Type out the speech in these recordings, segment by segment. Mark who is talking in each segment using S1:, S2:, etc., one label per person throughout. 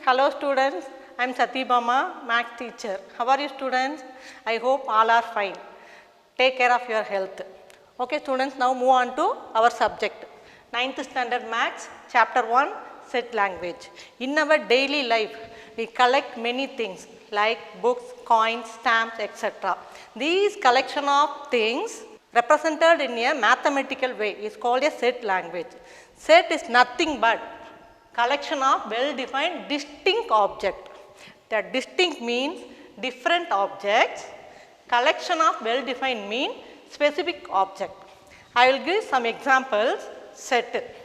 S1: Hello students, I am Satyabama, math teacher. How are you students? I hope all are fine. Take care of your health. Okay students, now move on to our subject. 9th standard maths, chapter 1, set language. In our daily life, we collect many things like books, coins, stamps, etc. These collection of things represented in a mathematical way is called a set language. Set is nothing but collection of well-defined distinct object. That distinct means different objects. Collection of well-defined mean specific object. I will give some examples. Set.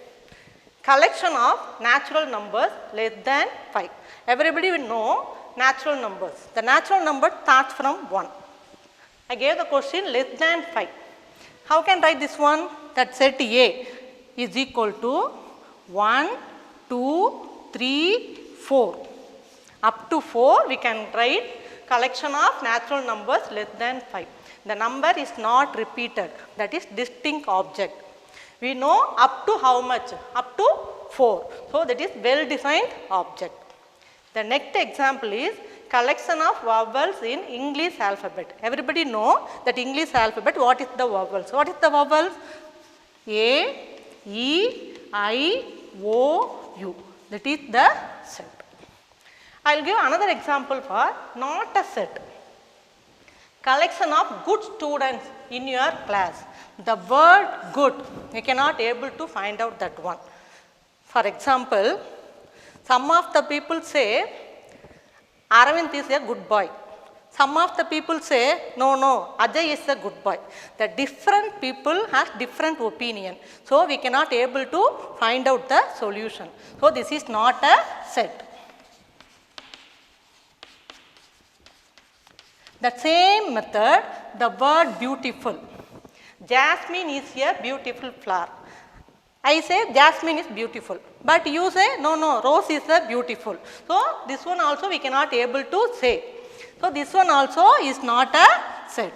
S1: Collection of natural numbers less than 5. Everybody will know natural numbers. The natural number starts from 1. I gave the question less than 5. How can I write this one? That set A is equal to 1, 2, 3, 4. Up to 4 we can write collection of natural numbers less than 5. The number is not repeated, that is distinct object. We know up to how much? Up to 4. So that is well defined object. The next example is collection of vowels in English alphabet. Everybody know that English alphabet, what is the vowels? What is the vowels? A, E, I, O, U. That is the set. I will give another example for not a set. Collection of good students in your class. The word good, you cannot able to find out that one. For example, some of the people say Aravind is a good boy. Some of the people say no, Ajay is a good boy. The different people has different opinion. So we cannot able to find out the solution. So this is not a set. The same method, the word beautiful. Jasmine is a beautiful flower. I say jasmine is beautiful, but you say no, rose is a beautiful. So this one also we cannot able to say. So this one also is not a set.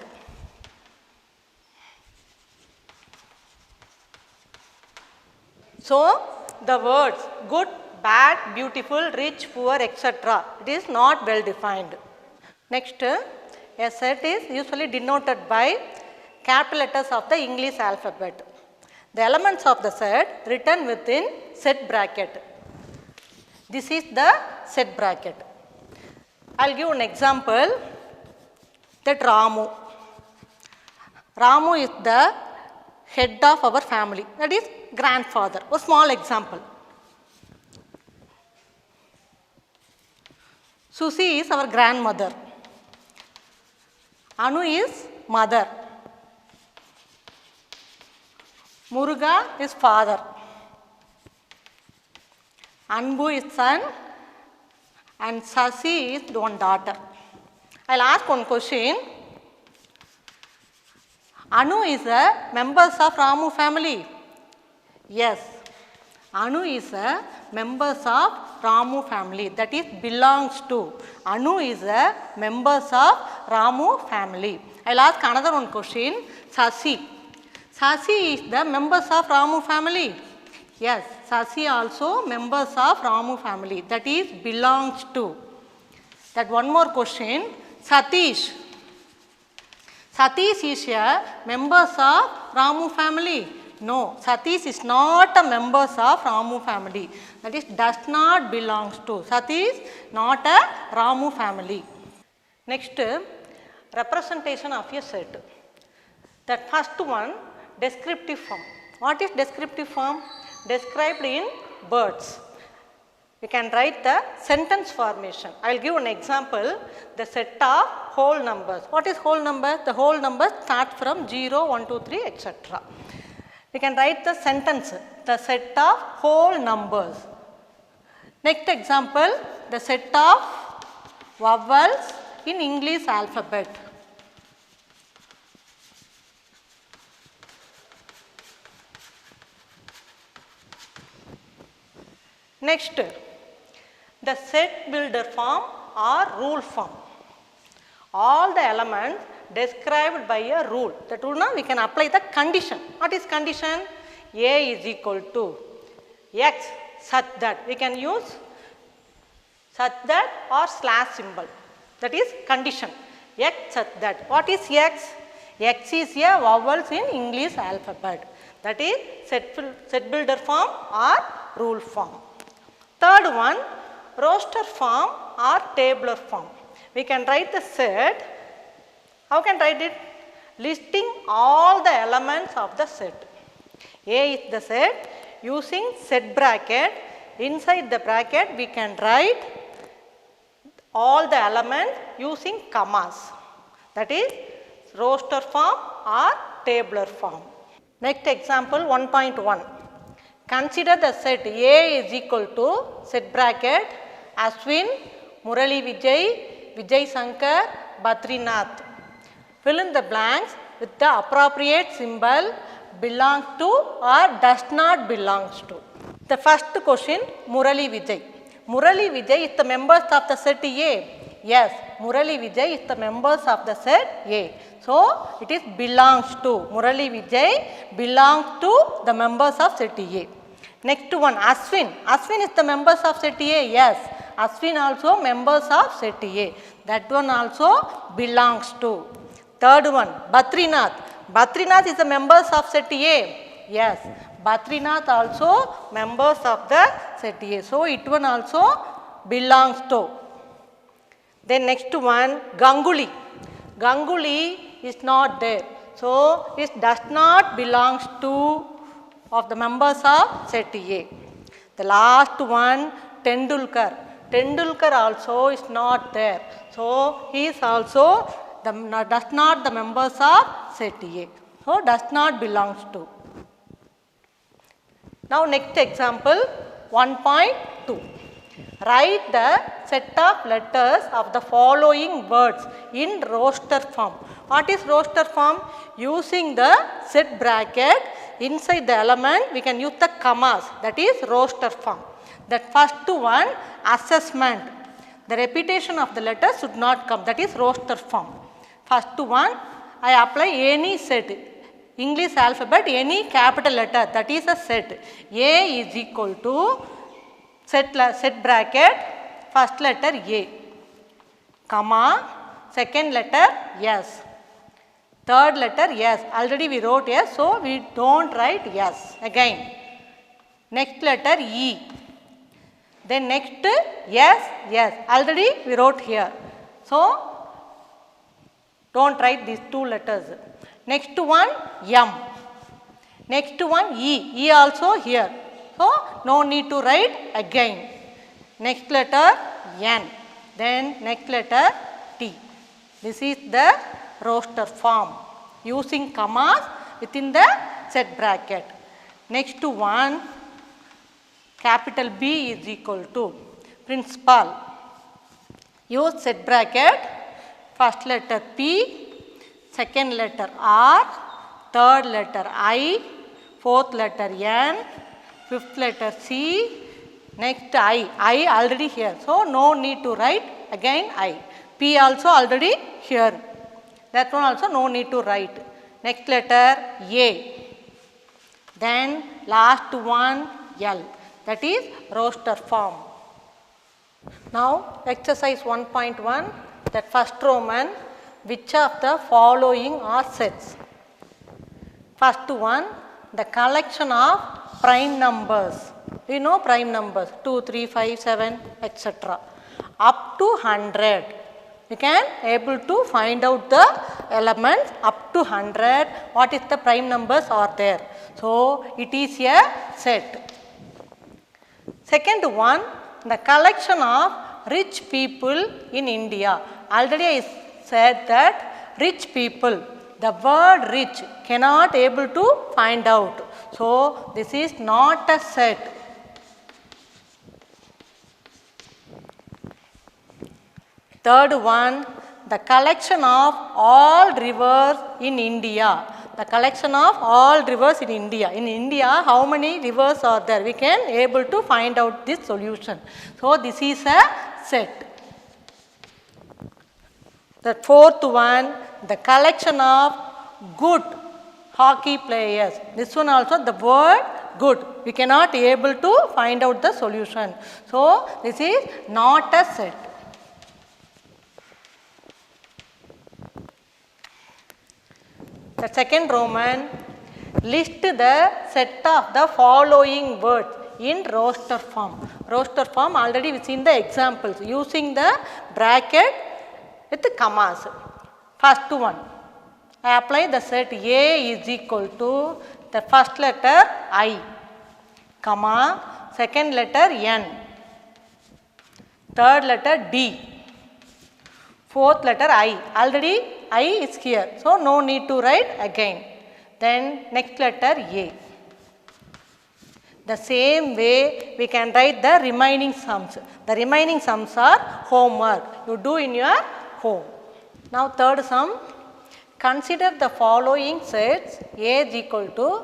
S1: So the words good, bad, beautiful, rich, poor, etc. it is not well defined. Next, a set is usually denoted by capital letters of the English alphabet. The elements of the set written within set bracket. This is the set bracket. I will give an example, that Ramu. Ramu is the head of our family, that is grandfather. A small example. Susi is our grandmother. Anu is mother. Muruga is father. Anbu is son. And Sasi is one daughter. I will ask one question. Anu is a members of Ramu family. Yes. Anu is a members of Ramu family. That is belongs to. Anu is a members of Ramu family. I will ask another one question. Sasi. Sasi is the members of Ramu family. Yes, Sasi also members of Ramu family, that is belongs to. That one more question, Satish. Satish is a members of Ramu family. No, Satish is not a members of Ramu family. That is does not belongs to. Satish not a Ramu family. Next, representation of a set. That first one, descriptive form. What is descriptive form? Described in words. We can write the sentence formation. I will give an example, the set of whole numbers. What is whole number? The whole numbers start from 0, 1, 2, 3, etc. We can write the sentence, the set of whole numbers. Next example, the set of vowels in English alphabet. Next, the set builder form or rule form. All the elements described by a rule. That rule now we can apply the condition. What is condition? A is equal to X such that we can use such that or slash symbol, that is condition. X such that. What is X? X is a vowels in English alphabet, that is set builder form or rule form. Third one, roster form or tabular form. We can write the set. How can write it? Listing all the elements of the set. A is the set. Using set bracket, inside the bracket we can write all the elements using commas, that is roster form or tabular form. Next example 1.1. Consider the set A is equal to set bracket Ashwin, Murali Vijay, Vijay Shankar, Badrinath. Fill in the blanks with the appropriate symbol belongs to or does not belongs to. The first question, Murali Vijay. Murali Vijay is the members of the set A. Yes, Murali Vijay is the members of the set A. So, it is belongs to. Murali Vijay belongs to the members of set A. Next one, Ashwin. Ashwin is the members of set A. Yes, Ashwin also members of set A. That one also belongs to. Third one, Badrinath. Badrinath is the members of set A. Yes, Badrinath also members of the set A. So, it one also belongs to. Then next one, Ganguly. Ganguly is not there. So, it does not belongs to of the members of set A. The last one, Tendulkar. Tendulkar also is not there. So, he is also does not the members of set A. So, does not belongs to. Now, next example 1.2. Write the set of letters of the following words in roster form. What is roster form? Using the set bracket, inside the element we can use the commas, that is roster form. The first one, assessment. The repetition of the letters should not come, that is roster form. First one, I apply any set, English alphabet, any capital letter, that is a set. A is equal to set bracket, first letter A, comma, second letter S, third letter S. Already we wrote S, so we don't write S again. Next letter E. Then next S. Already we wrote here. So, don't write these two letters. Next one M. Next one E. E also here. So, no need to write again. Next letter N. Then next letter T. This is the roster form using commas within the set bracket. Next one, capital B is equal to principal. Use set bracket, first letter P, second letter R, third letter I, fourth letter N, fifth letter C, next I already here. So, no need to write again I. P also already here. That one also no need to write. Next letter A. Then last one L. That is roster form. Now, exercise 1.1, that first Roman, which of the following are sets? First one, the collection of prime numbers. We know prime numbers 2, 3, 5, 7, etc. Up to 100. We can able to find out the elements up to 100. What is the prime numbers are there? So, it is a set. Second one, the collection of rich people in India. Already I said that rich people, the word rich cannot able to find out. So, this is not a set. Third one, the collection of all rivers in India. The collection of all rivers in India. In India, how many rivers are there? We can able to find out this solution. So, this is a set. The fourth one, the collection of good hockey players. This one also the word good. We cannot able to find out the solution. So, this is not a set. The second Roman, list the set of the following words in roster form. Roster form already we seen the examples using the bracket with commas. First one, I apply the set A is equal to the first letter I, comma, second letter N, third letter D, fourth letter I. Already I is here, so no need to write again. Then next letter A. The same way we can write the remaining sums. The remaining sums are homework. You do in your home. Now third sum. Consider the following sets. A is equal to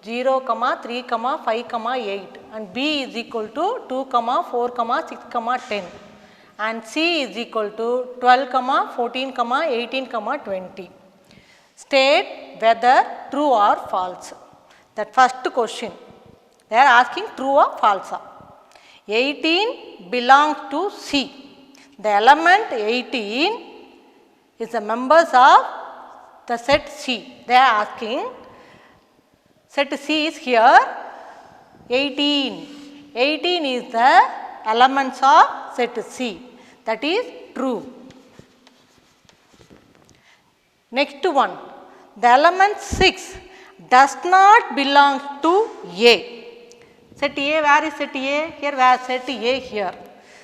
S1: 0, 3, 5, 8 and B is equal to 2, 4, 6, 10 and C is equal to 12, 14, 18, 20. State whether true or false. That first question. They are asking true or false. 18 belongs to C. The element 18 is the members of the set C. They are asking set C is here 18. 18 is the elements of set C. That is true. Next one. The element 6 does not belong to A. Set A, where is set A? Here, where is set A here?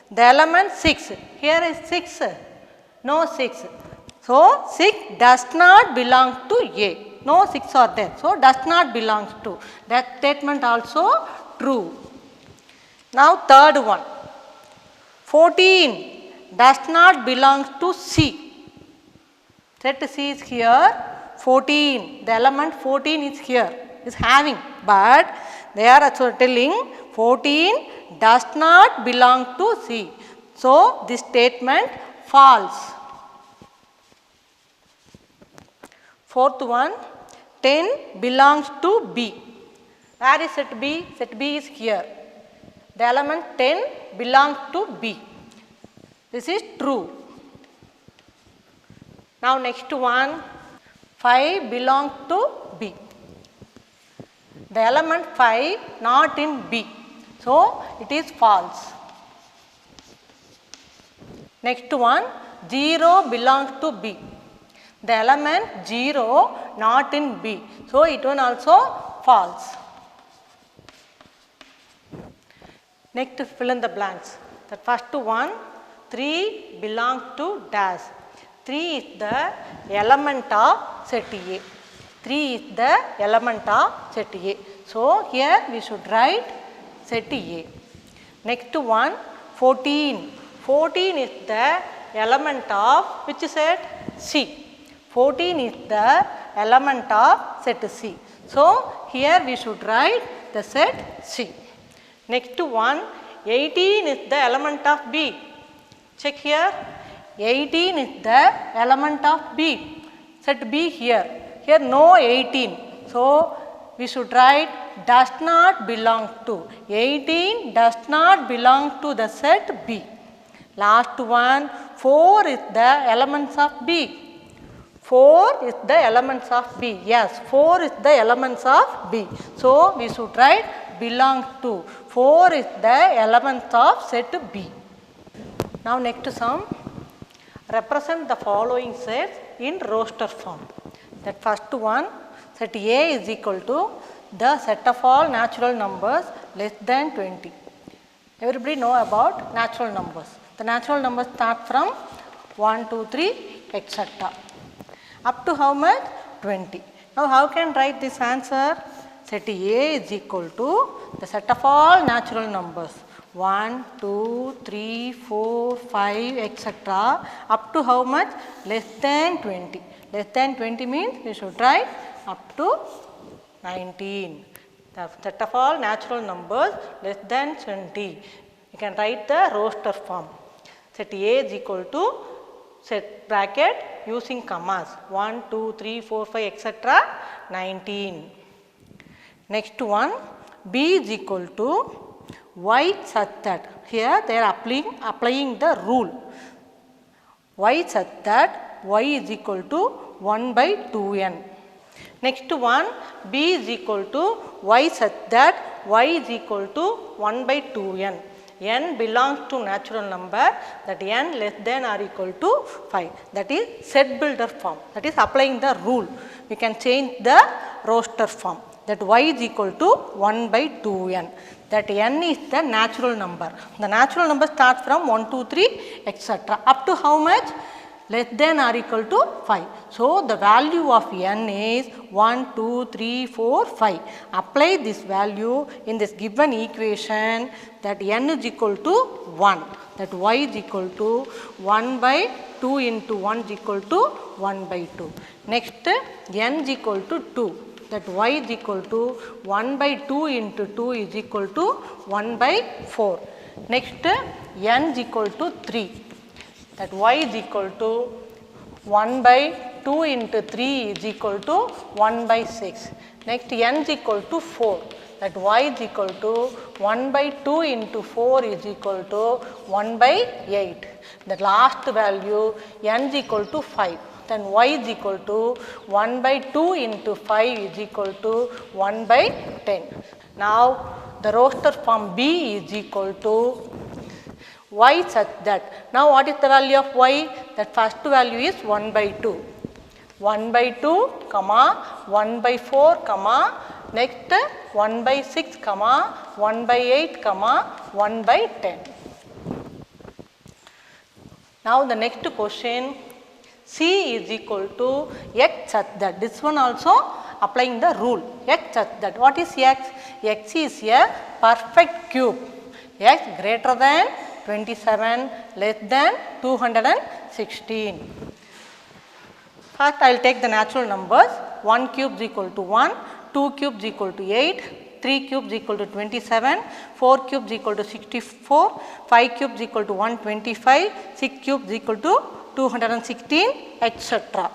S1: The element 6, here is 6, no 6. So, 6 does not belong to A. No 6 are there. So, does not belong to. That statement also true. Now, third one. 14 does not belong to C. Set C is here. 14. The element 14 is here. Is having. But they are also telling 14 does not belong to C. So, this statement false. Fourth one, 10 belongs to B. Where is set B? Set B is here. The element 10 belongs to B. This is true. Now, next one, 5 belongs to B. The element 5 not in B. So, it is false. Next one, 0 belongs to B. The element 0 not in B. So, it one also false. Next, fill in the blanks. The first one, 3 belongs to dash. 3 is the element of set A. 3 is the element of set A. So, here we should write set A. Next one, 14. 14 is the element of which set? C. 14 is the element of set C. So, here we should write the set C. Next one, 18 is the element of B. Check here. 18 is the element of B. Set B here. Here no 18. So, we should write does not belong to. 18 does not belong to the set B. Last one, 4 is the elements of B. 4 is the elements of B. Yes, 4 is the elements of B. So, we should write belong to. 4 is the elements of set B. Now, next sum. Represent the following sets in roster form. That first one, set A is equal to the set of all natural numbers less than 20. Everybody know about natural numbers. The natural numbers start from 1, 2, 3, etc. Up to how much? 20. Now, how can write this answer? Set A is equal to the set of all natural numbers. 1, 2, 3, 4, 5, etc. Up to how much? Less than 20. Less than 20 means we should write up to 19. The set of all natural numbers less than 20. You can write the roster form. Set A is equal to set bracket using commas 1, 2, 3, 4, 5, etc. 19. Next one, B is equal to y such that, here they are applying the rule, y such that y is equal to 1 by 2n. Next one, B is equal to y such that y is equal to 1 by 2n. N belongs to natural number, that n less than or equal to 5. That is set builder form, that is applying the rule. We can change the roster form, that y is equal to 1 by 2n. That n is the natural number. The natural number starts from 1, 2, 3 etc. up to how much? Less than or equal to 5. So, the value of n is 1, 2, 3, 4, 5. Apply this value in this given equation, that n is equal to 1, that y is equal to 1 by 2 into 1 is equal to 1 by 2. Next, n is equal to 2, that y is equal to 1 by 2 into 2 is equal to 1 by 4. Next, n is equal to 3, that y is equal to 1 by 2 into 3 is equal to 1 by 6. Next, n is equal to 4, that y is equal to 1 by 2 into 4 is equal to 1 by 8. The last value n is equal to 5, then y is equal to 1 by 2 into 5 is equal to 1 by 10. Now, the roster form B is equal to y such that, now what is the value of y? That first value is 1 by 2, 1 by 2 comma 1 by 4 comma, next 1 by 6 comma 1 by 8 comma 1 by 10. Now the next question, C is equal to x such that, this one also applying the rule, x such that, what is x? X is a perfect cube, x greater than 27, less than 216. First I will take the natural numbers, 1 cube is equal to 1, 2 cubes equal to 8, 3 cubes equal to 27, 4 cubes equal to 64, 5 cubes equal to 125, 6 cubes equal to 216 etc.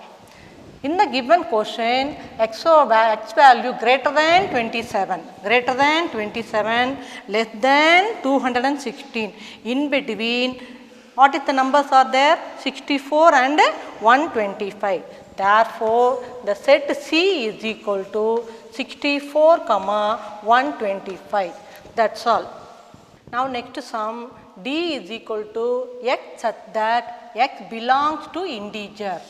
S1: In the given question, x value greater than 27, less than 216. In between, what is the numbers are there? 64 and 125. Therefore, the set C is equal to 64, 125. That's all. Now, next sum, D is equal to x such that x belongs to integer.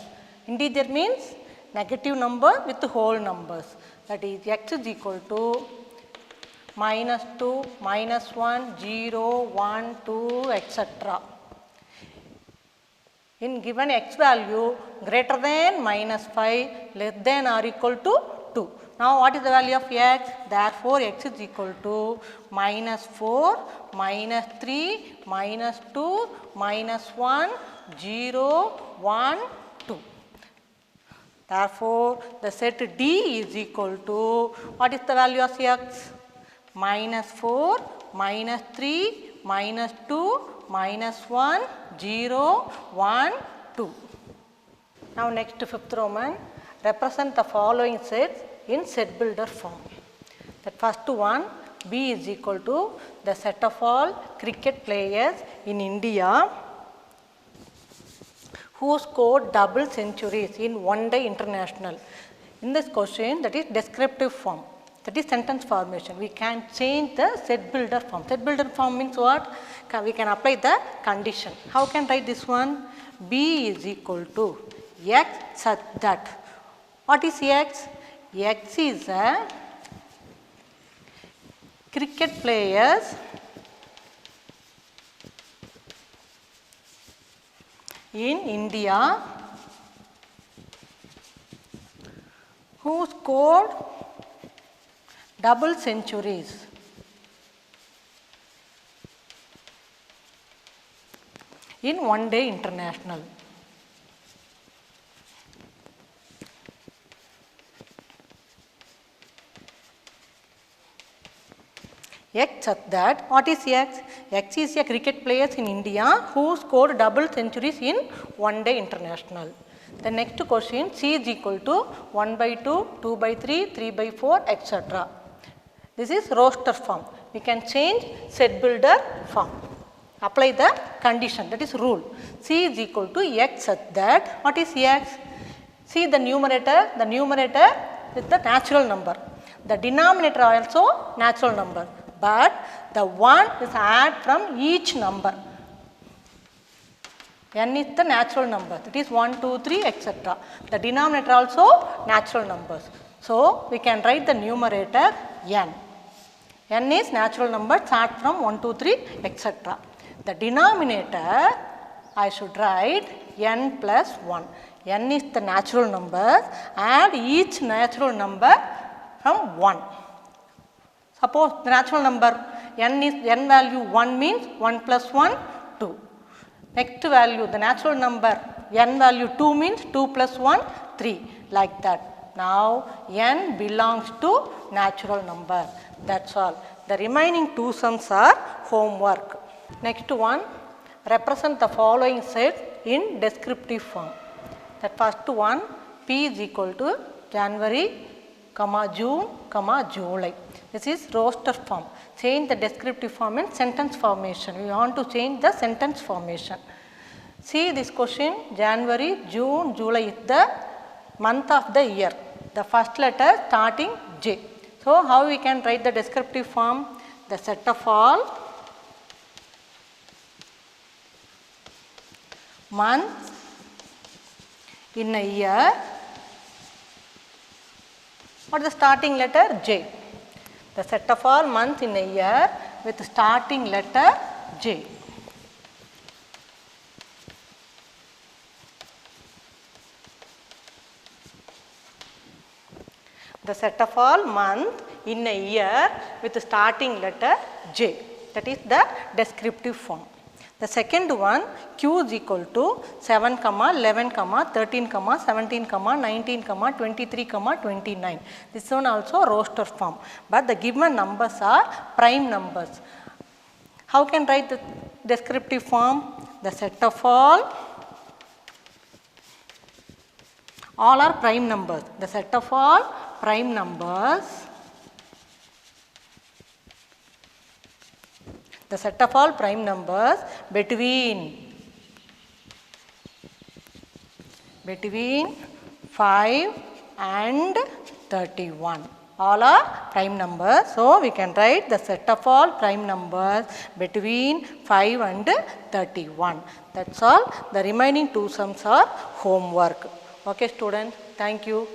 S1: Integer means negative number with whole numbers, that is x is equal to minus 2, minus 1, 0, 1, 2 etc. In given x value greater than minus 5, less than or equal to 2. Now what is the value of x? Therefore x is equal to minus 4, minus 3, minus 2, minus 1, 0, 1, 2. Therefore, the set D is equal to, what is the value of x? Minus 4, minus 3, minus 2, minus 1, 0, 1, 2. Now next fifth Roman, represent the following sets in set builder form. The first one, B is equal to the set of all cricket players in India who scored double centuries in one-day international. In this question, that is descriptive form, that is sentence formation. We can change the set builder form. Set builder form means what? We can apply the condition. How can write this one? B is equal to x such that. What is x? X is a cricket players in India who scored double centuries in one-day international. X such that, what is X? X is a cricket players in India who scored double centuries in one-day international. The next question, C is equal to 1 by 2, 2 by 3, 3 by 4 etc. This is roster form. We can change set builder form. Apply the condition, that is rule. C is equal to x such that, what is x? See the numerator is the natural number. The denominator also natural number, but the 1 is added from each number. N is the natural number, that is 1, 2, 3, etc. The denominator also natural numbers. So, we can write the numerator n. N is natural number, start from 1, 2, 3, etc. The denominator, I should write n plus 1. N is the natural number, add each natural number from 1. Suppose the natural number n value 1 means 1 plus 1, 2. Next value, the natural number n value 2 means 2 plus 1, 3, like that. Now, n belongs to natural number, that is all. The remaining two sums are homework. Next one, represent the following set in descriptive form. The first one, P is equal to January, June, July. This is roster form. Change the descriptive form in sentence formation. We want to change the sentence formation. See this question, January, June, July is the month of the year. The first letter starting J. So, how we can write the descriptive form? The set of all months in a year. What is the starting letter? J. The set of all months in a year with starting letter J. The set of all months in a year with starting letter J. That is the descriptive form. The second one, Q is equal to 7, 11, 13, 17, 19, 23, 29. This one also roster form, but the given numbers are prime numbers. How can write the descriptive form? The set of all are prime numbers. The set of all prime numbers. The set of all prime numbers between 5 and 31. All are prime numbers. So, we can write the set of all prime numbers between 5 and 31. That is all. The remaining two sums are homework. Okay, students. Thank you.